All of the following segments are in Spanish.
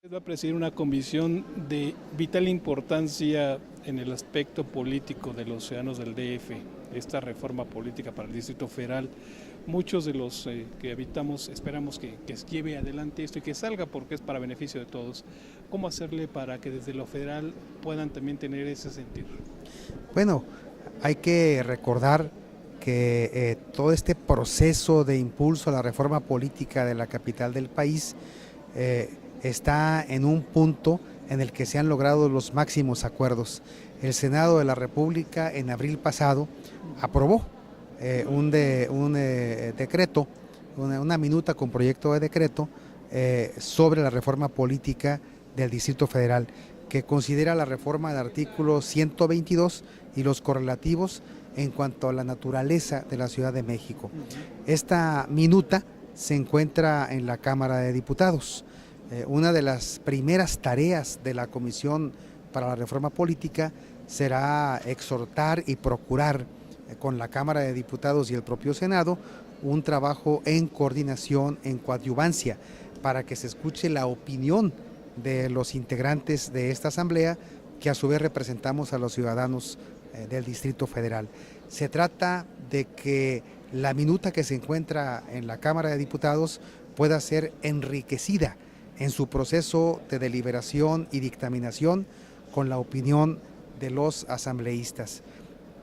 Va a presidir una comisión de vital importancia en el aspecto político de los ciudadanos del DF, esta reforma política para el Distrito Federal. Muchos de los que habitamos esperamos que se lleve adelante esto y que salga porque es para beneficio de todos. ¿Cómo hacerle para que desde lo federal puedan también tener ese sentir? Bueno, hay que recordar que todo este proceso de impulso a la reforma política de la capital del país está en un punto en el que se han logrado los máximos acuerdos. El Senado de la República en abril pasado aprobó un decreto, una minuta con proyecto de decreto sobre la reforma política del Distrito Federal, que considera la reforma del artículo 122 y los correlativos en cuanto a la naturaleza de la Ciudad de México. Esta minuta se encuentra en la Cámara de Diputados. Una de las primeras tareas de la Comisión para la Reforma Política será exhortar y procurar con la Cámara de Diputados y el propio Senado un trabajo en coordinación, en coadyuvancia, para que se escuche la opinión de los integrantes de esta asamblea, que a su vez representamos a los ciudadanos del Distrito Federal. Se trata de que la minuta que se encuentra en la Cámara de Diputados pueda ser enriquecida en su proceso de deliberación y dictaminación con la opinión de los asambleístas.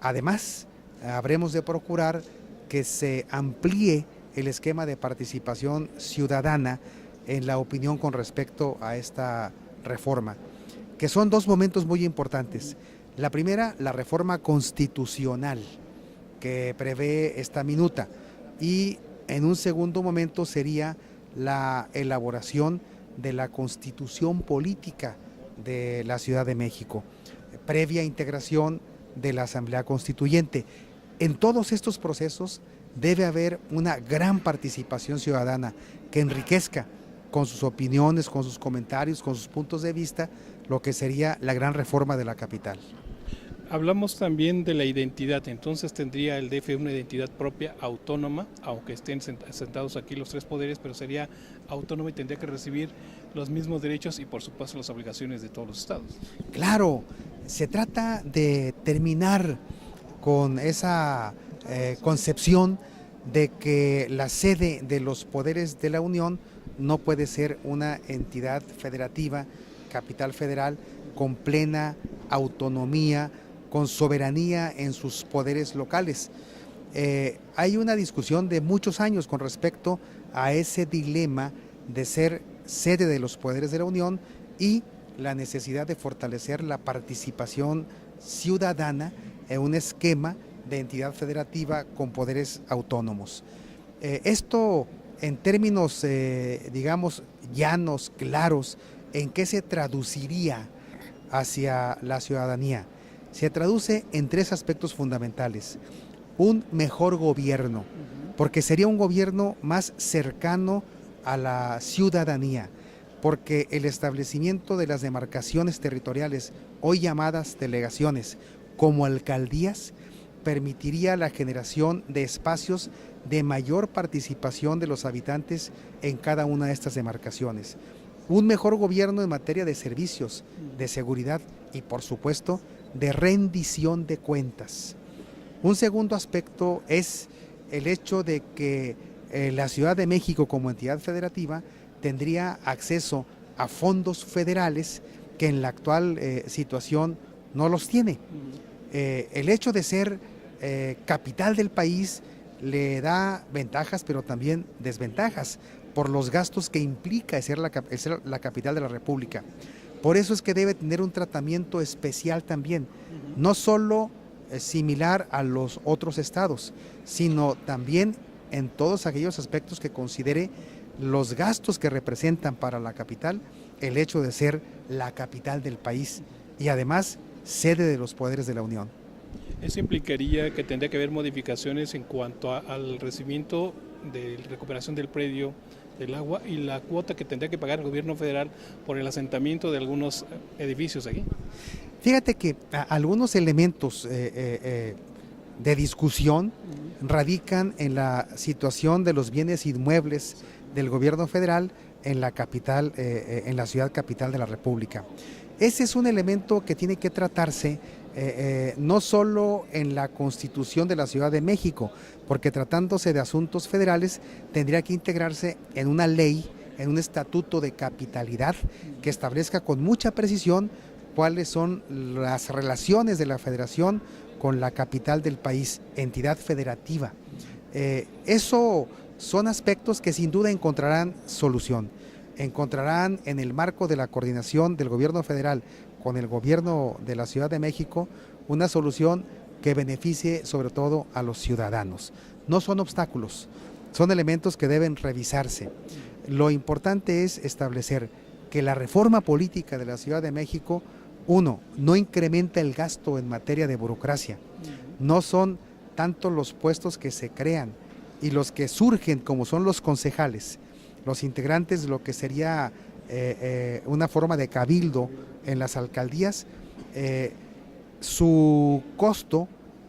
Además, habremos de procurar que se amplíe el esquema de participación ciudadana en la opinión con respecto a esta reforma, que son dos momentos muy importantes. La primera, la reforma constitucional que prevé esta minuta, y en un segundo momento sería la elaboración de la Constitución Política de la Ciudad de México, previa integración de la Asamblea Constituyente. En todos estos procesos debe haber una gran participación ciudadana que enriquezca con sus opiniones, con sus comentarios, con sus puntos de vista, lo que sería la gran reforma de la capital. Hablamos también de la identidad, entonces tendría el DF una identidad propia, autónoma, aunque estén sentados aquí los tres poderes, pero sería autónoma y tendría que recibir los mismos derechos y por supuesto las obligaciones de todos los estados. Claro, se trata de terminar con esa concepción de que la sede de los poderes de la Unión no puede ser una entidad federativa, capital federal, con plena autonomía, con soberanía en sus poderes locales. Hay una discusión de muchos años con respecto a ese dilema de ser sede de los poderes de la Unión y la necesidad de fortalecer la participación ciudadana en un esquema de entidad federativa con poderes autónomos. Esto en términos, digamos, llanos, claros, ¿en qué se traduciría hacia la ciudadanía? Se traduce en tres aspectos fundamentales. Un mejor gobierno, porque sería un gobierno más cercano a la ciudadanía, porque el establecimiento de las demarcaciones territoriales, hoy llamadas delegaciones, como alcaldías, permitiría la generación de espacios de mayor participación de los habitantes en cada una de estas demarcaciones. Un mejor gobierno en materia de servicios, de seguridad y, por supuesto, de rendición de cuentas. Un segundo aspecto es el hecho de que la Ciudad de México como entidad federativa tendría acceso a fondos federales que en la actual situación no los tiene. El hecho de ser capital del país le da ventajas, pero también desventajas por los gastos que implica ser la capital de la República. Por eso es que debe tener un tratamiento especial también, no solo similar a los otros estados, sino también en todos aquellos aspectos que considere los gastos que representan para la capital el hecho de ser la capital del país y además sede de los poderes de la Unión. Eso implicaría que tendría que haber modificaciones en cuanto al recibimiento de recuperación del predio, del agua y la cuota que tendría que pagar el gobierno federal por el asentamiento de algunos edificios aquí. Fíjate que algunos elementos de discusión radican en la situación de los bienes inmuebles del gobierno federal en la capital, en la ciudad capital de la República. Ese es un elemento que tiene que tratarse no solo en la Constitución de la Ciudad de México, porque tratándose de asuntos federales tendría que integrarse en una ley, en un estatuto de capitalidad que establezca con mucha precisión cuáles son las relaciones de la federación con la capital del país, entidad federativa. Eso son aspectos que sin duda encontrarán solución. Encontrarán en el marco de la coordinación del gobierno federal con el gobierno de la Ciudad de México una solución que beneficie sobre todo a los ciudadanos. No son obstáculos, son elementos que deben revisarse. Lo importante es establecer que la reforma política de la Ciudad de México, uno, no incrementa el gasto en materia de burocracia. No son tanto los puestos que se crean y los que surgen como son los concejales, los integrantes de lo que sería una forma de cabildo en las alcaldías, su costo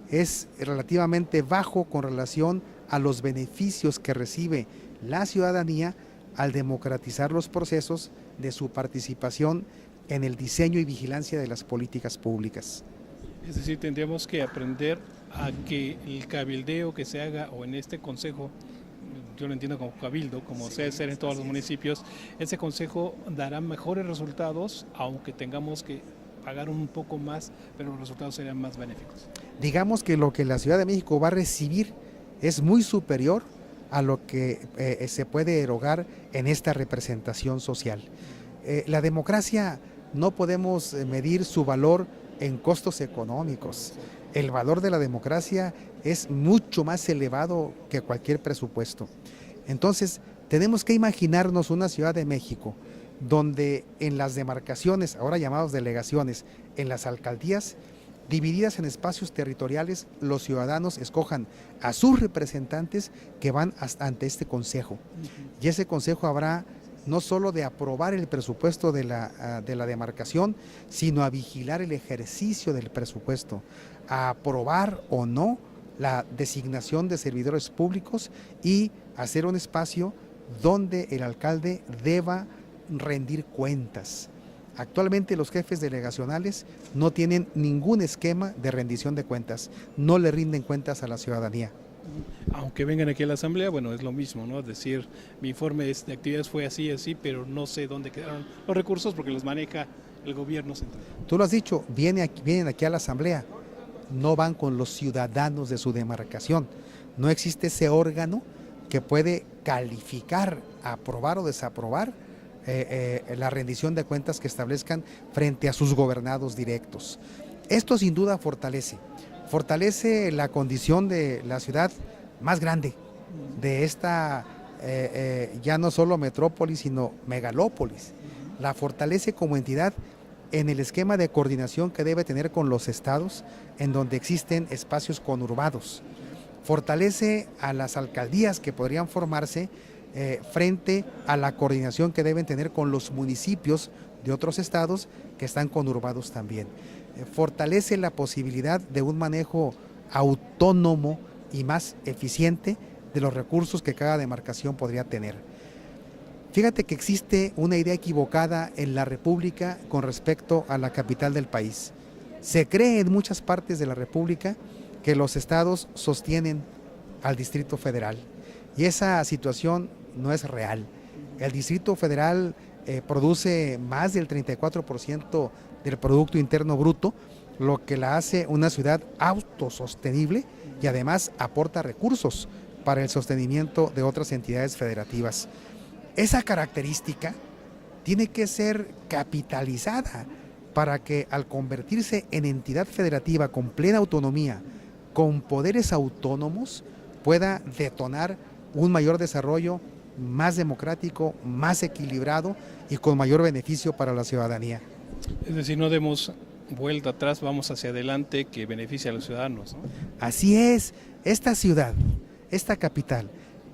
es relativamente bajo con relación a los beneficios que recibe la ciudadanía al democratizar los procesos de su participación en el diseño y vigilancia de las políticas públicas. Es decir, tendríamos que aprender a que el cabildeo que se haga o en este consejo, yo lo entiendo como cabildo, como se debe ser en todos los municipios, ese consejo dará mejores resultados, aunque tengamos que pagar un poco más, pero los resultados serían más benéficos. Digamos que lo que la Ciudad de México va a recibir es muy superior a lo que se puede erogar en esta representación social. La democracia no podemos medir su valor en costos económicos. El valor de la democracia es mucho más elevado que cualquier presupuesto. Entonces, tenemos que imaginarnos una Ciudad de México donde en las demarcaciones, ahora llamadas delegaciones, en las alcaldías, divididas en espacios territoriales, los ciudadanos escojan a sus representantes que van ante este consejo. Y ese consejo habrá no solo de aprobar el presupuesto de la demarcación, sino a vigilar el ejercicio del presupuesto, a aprobar o no la designación de servidores públicos y hacer un espacio donde el alcalde deba rendir cuentas. Actualmente los jefes delegacionales no tienen ningún esquema de rendición de cuentas, no le rinden cuentas a la ciudadanía. Aunque vengan aquí a la asamblea, bueno, es lo mismo, ¿no? Es decir, mi informe de actividades fue así, pero no sé dónde quedaron los recursos porque los maneja el gobierno central. Tú lo has dicho, vienen aquí a la asamblea, no van con los ciudadanos de su demarcación. No existe ese órgano que puede calificar, aprobar o desaprobar la rendición de cuentas que establezcan frente a sus gobernados directos. Esto sin duda fortalece la condición de la ciudad más grande, de esta ya no solo metrópolis, sino megalópolis. La fortalece como entidad en el esquema de coordinación que debe tener con los estados, en donde existen espacios conurbados. Fortalece a las alcaldías que podrían formarse frente a la coordinación que deben tener con los municipios de otros estados que están conurbados también. Fortalece la posibilidad de un manejo autónomo y más eficiente de los recursos que cada demarcación podría tener. Fíjate que existe una idea equivocada en la República con respecto a la capital del país. Se cree en muchas partes de la República que los estados sostienen al Distrito Federal y esa situación no es real. El Distrito Federal produce más del 34% del Producto Interno Bruto, lo que la hace una ciudad autosostenible y además aporta recursos para el sostenimiento de otras entidades federativas. Esa característica tiene que ser capitalizada para que al convertirse en entidad federativa con plena autonomía, con poderes autónomos, pueda detonar un mayor desarrollo más democrático, más equilibrado y con mayor beneficio para la ciudadanía. Es decir, no demos vuelta atrás, vamos hacia adelante que beneficie a los ciudadanos, ¿no? Así es, esta ciudad, esta capital,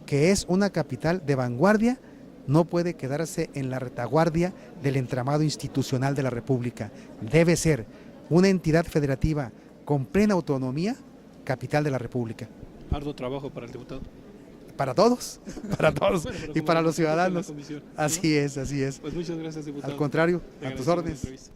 que es una capital de vanguardia, no puede quedarse en la retaguardia del entramado institucional de la República. Debe ser una entidad federativa con plena autonomía, capital de la República. Arduo trabajo para el diputado. para todos, para todos Bueno, pero y como para los en la ciudadanos. comisión, ¿no? Así es, así es. Pues muchas gracias, diputado. Al contrario, Le a tus agradecemos la órdenes. entrevista.